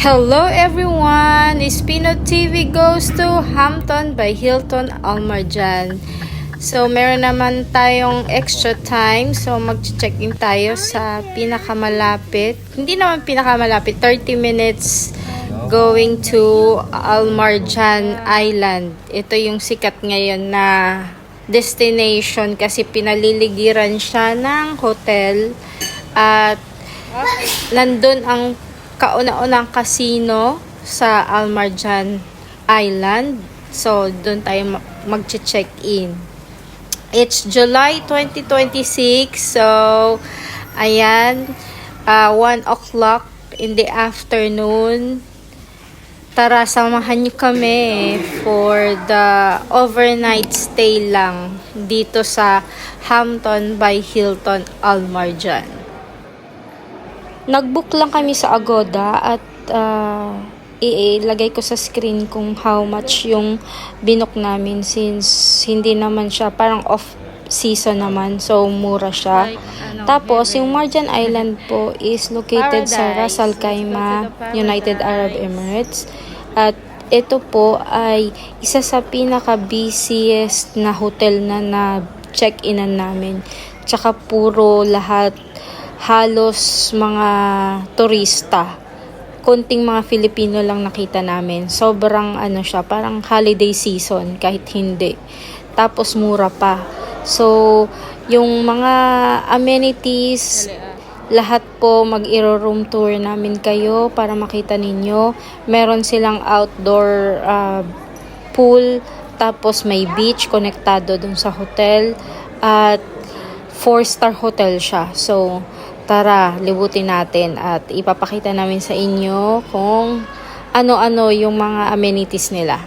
Hello everyone! Espino TV goes to Hampton by Hilton Al Marjan. So, meron naman tayong extra time. So, mag-check-in tayo sa pinakamalapit. Hindi naman pinakamalapit. 30 minutes going to Al Marjan Island. Ito yung sikat ngayon na destination kasi pinaliligiran siya ng hotel at nandun ang kauna-unang casino sa Al Marjan Island. So, doon tayo mag-check-in. It's July 2026. So, ayan, 1 o'clock in the afternoon. Tara, samahan niyo kami for the overnight stay lang dito sa Hampton by Hilton Al Marjan. Nag-book lang kami sa Agoda at ilagay ko sa screen kung how much yung binook namin since hindi naman siya parang off season naman, so mura siya. Tapos yung Marjan Island po is located sa Ras Al Khaimah, United Arab Emirates, at ito po ay isa sa pinaka-busiest na hotel na check-inan namin. Tsaka puro lahat halos mga turista. Konting mga Filipino lang nakita namin. Sobrang siya, parang holiday season kahit hindi. Tapos mura pa. So, yung mga amenities, lahat po mag-room tour namin kayo para makita ninyo. Meron silang outdoor pool, tapos may beach konektado dun sa hotel at 4-star hotel siya. So, tara, libutin natin at ipapakita namin sa inyo kung ano-ano yung mga amenities nila.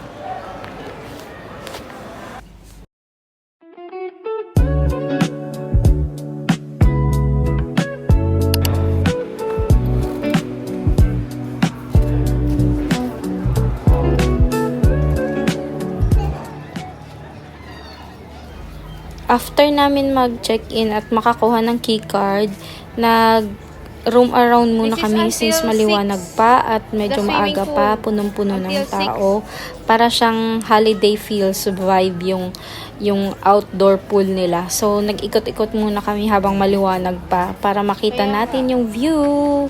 After namin mag-check-in at makakuha ng keycard, nag-roam around muna kami since maliwanag pa at medyo maaga pa, punong-puno ng tao. Para siyang holiday feels vibe yung outdoor pool nila. So, nag-ikot-ikot muna kami habang maliwanag pa para makita natin yung view.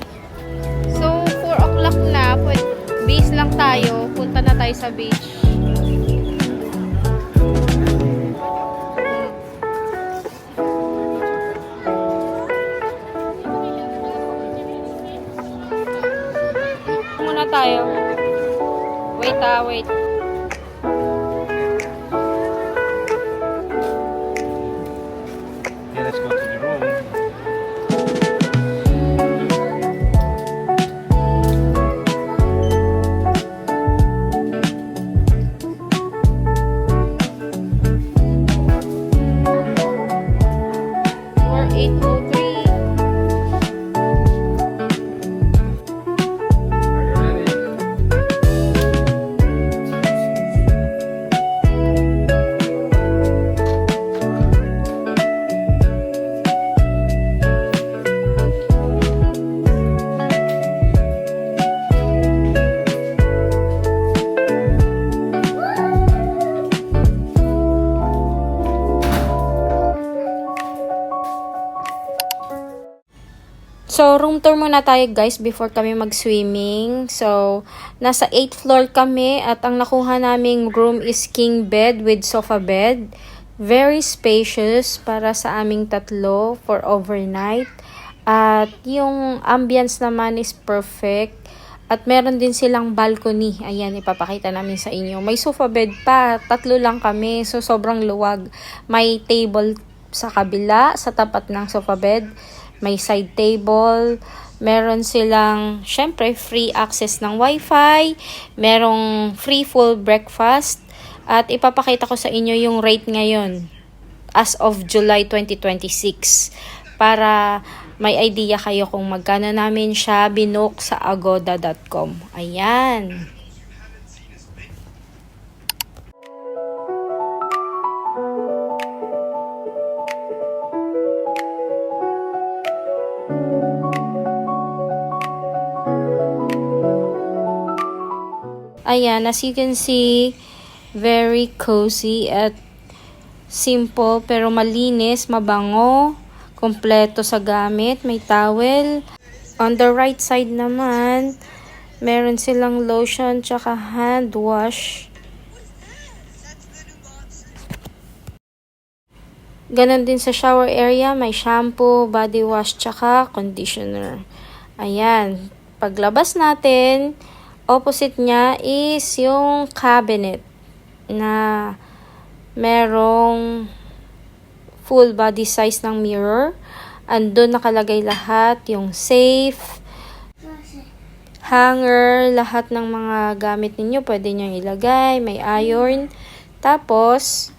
So, 4 o'clock na. Base lang tayo. Punta na tayo sa beach. Tayo. Wait. Yeah, let's go to the room. So, room tour muna tayo guys before kami mag-swimming. So, nasa 8th floor kami at ang nakuha naming room is king bed with sofa bed. Very spacious para sa aming tatlo for overnight. At yung ambience naman is perfect. At meron din silang balcony. Ayan, ipapakita namin sa inyo. May sofa bed pa. 3 lang kami. So, sobrang luwag. May table sa kabila, sa tapat ng sofa bed. May side table, meron silang, syempre, free access ng wifi, merong free full breakfast, at ipapakita ko sa inyo yung rate ngayon as of July 2026 para may idea kayo kung magkano namin siya binook sa agoda.com. Ayan. Ayan, as you can see, very cozy at simple pero malinis, mabango, kompleto sa gamit, may towel. On the right side naman, meron silang lotion tsaka hand wash. Ganon din sa shower area, may shampoo, body wash, tsaka conditioner. Ayan, paglabas natin, opposite niya is yung cabinet na merong full body size ng mirror. Andun nakalagay lahat, yung safe, hanger, lahat ng mga gamit ninyo pwede nyo ilagay, may iron. Tapos,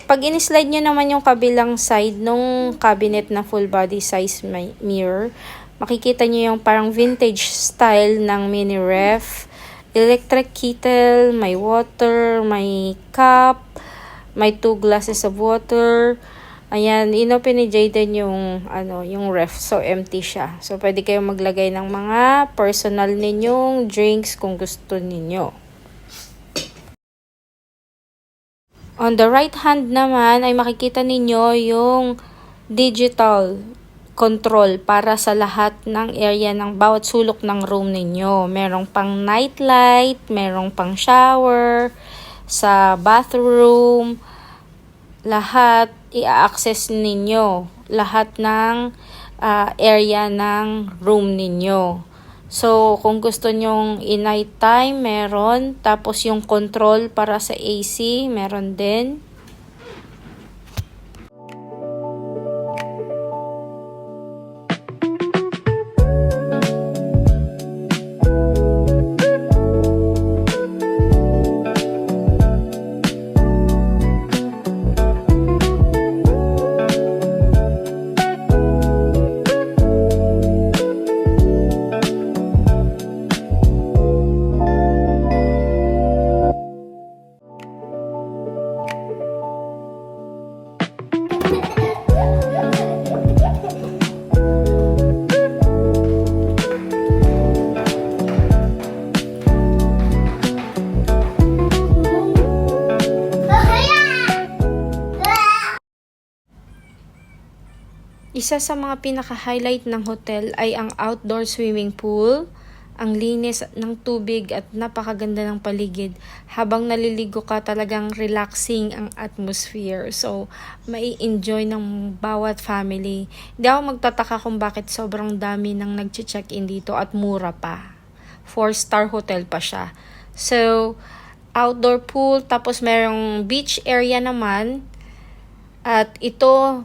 pag in-slide nyo naman yung kabilang side nung cabinet na full body size mirror, makikita nyo yung parang vintage style ng mini ref, electric kettle, may water, may cup, may 2 glasses of water. Ayan, inopen ni Jayden yung ref. So, empty siya. So, pwede kayong maglagay ng mga personal ninyong drinks kung gusto ninyo. On the right hand naman ay makikita ninyo yung digital control para sa lahat ng area ng bawat sulok ng room ninyo. Merong pang night light, merong pang shower, sa bathroom, lahat i-access ninyo. Lahat ng area ng room ninyo. So, kung gusto nyong i-night time, meron. Tapos yung control para sa AC, meron din. Isa sa mga pinaka-highlight ng hotel ay ang outdoor swimming pool, ang linis ng tubig at napakaganda ng paligid. Habang naliligo ka, talagang relaxing ang atmosphere. So, mai-enjoy ng bawat family. Hindi ako magtataka kung bakit sobrang dami nang nag-check-in dito at mura pa. 4-star hotel pa siya. So, outdoor pool, tapos merong beach area naman. At ito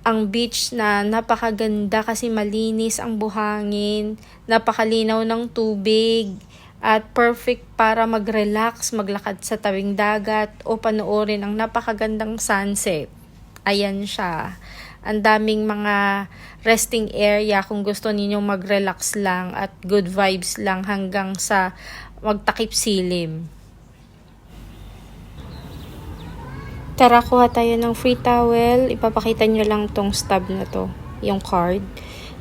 ang beach na napakaganda kasi malinis ang buhangin, napakalinaw ng tubig, at perfect para mag-relax, maglakad sa tabing dagat o panoorin ang napakagandang sunset. Ayan siya. Ang daming mga resting area kung gusto ninyong mag-relax lang at good vibes lang hanggang sa magtakip silim. Tara, kuha tayo ng free towel. Ipapakita nyo lang tong stub na to, yung card.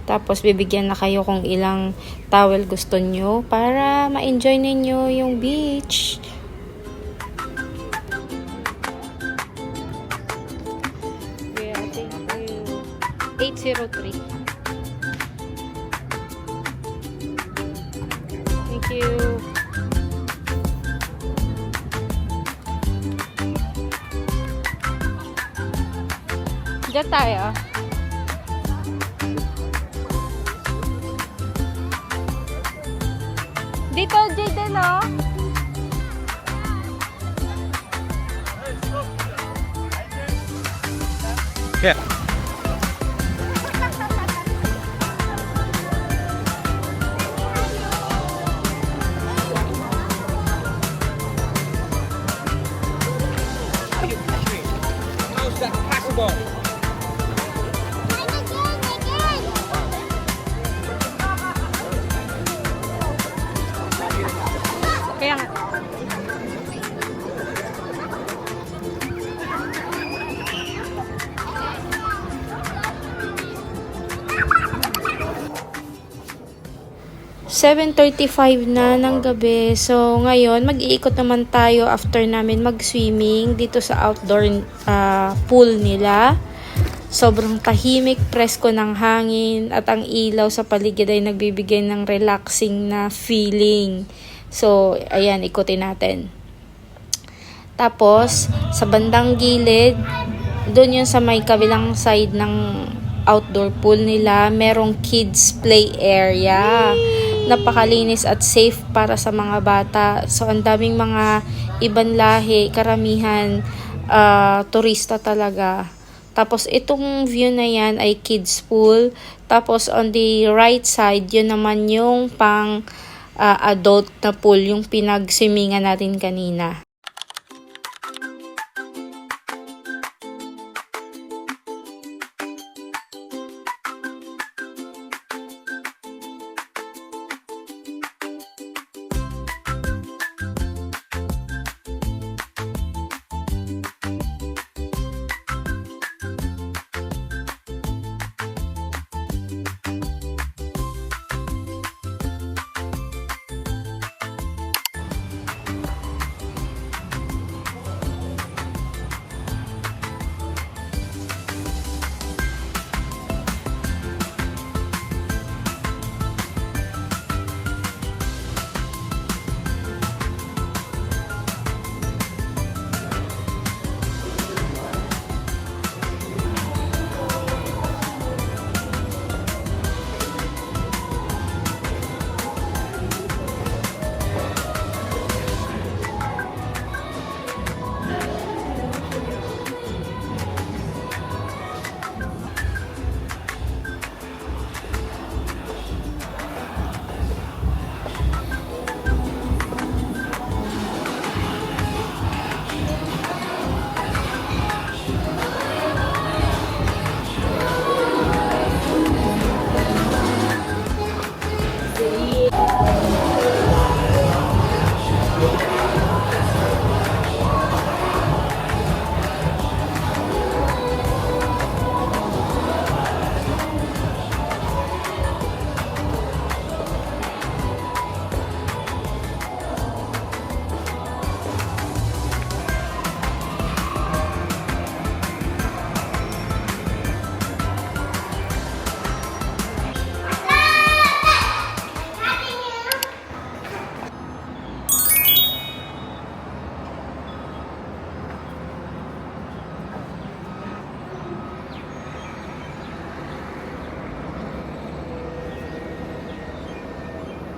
Tapos, bibigyan na kayo kung ilang towel gusto nyo para ma-enjoy ninyo yung beach. Yeah, thank you. 803. Thank you. Diyan tayo. Dito, Jayden, no? Yeah. How's that possible? Kaya nga. 7:35 na ng gabi. So, ngayon, mag-iikot naman tayo after namin mag-swimming dito sa outdoor pool nila. Sobrang tahimik, presko ng hangin, at ang ilaw sa paligid ay nagbibigay ng relaxing na feeling. So, ayan, ikutin natin. Tapos, sa bandang gilid, doon yun sa may kabilang side ng outdoor pool nila, merong kids play area. Napakalinis at safe para sa mga bata. So, ang daming mga ibang lahi, karamihan, turista talaga. Tapos, itong view na yan ay kids pool. Tapos, on the right side, yun naman yung pang adult na pool, yung pinag-swimingan natin kanina.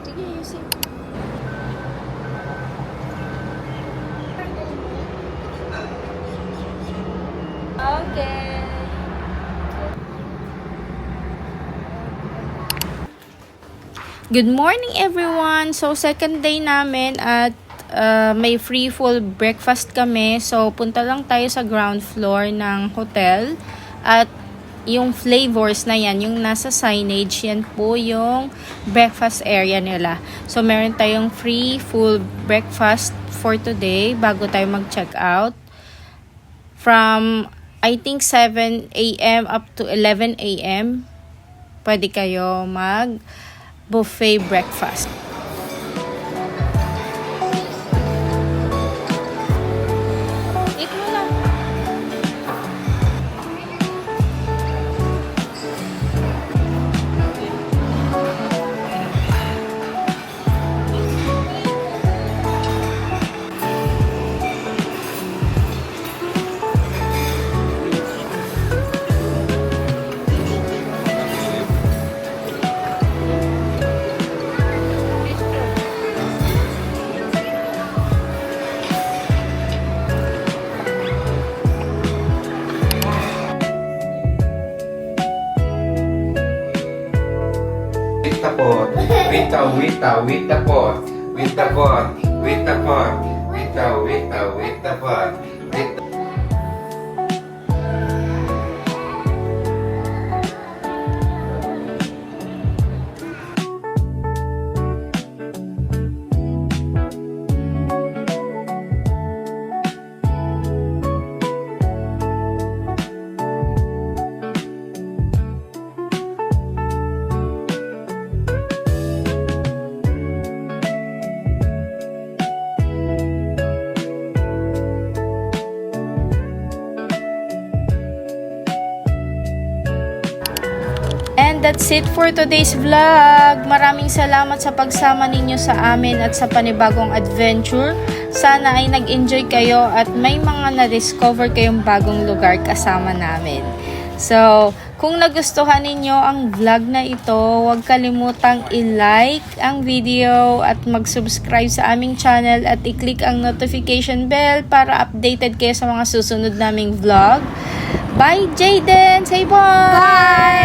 Sige, ayusin. Okay. Good morning everyone! So, second day namin at may free full breakfast kami. So, punta lang tayo sa ground floor ng hotel. At yung flavors na yan, yung nasa signage, yan po yung breakfast area nila. So, meron tayong free full breakfast for today bago tayo mag-check out. From, I think, 7 a.m. up to 11 a.m. Pwede kayo mag-buffet breakfast. Eat mo na. With the pot, with the pot, with the pot, with the pot, with the pot, with the that's it for today's vlog. Maraming salamat sa pagsama ninyo sa amin at sa panibagong adventure. Sana ay nag-enjoy kayo at may mga na-discover kayong bagong lugar kasama namin. So, kung nagustuhan ninyo ang vlog na ito, huwag kalimutang i-like ang video at mag-subscribe sa aming channel at i-click ang notification bell para updated kayo sa mga susunod naming vlog. Bye, Jayden! Say bye!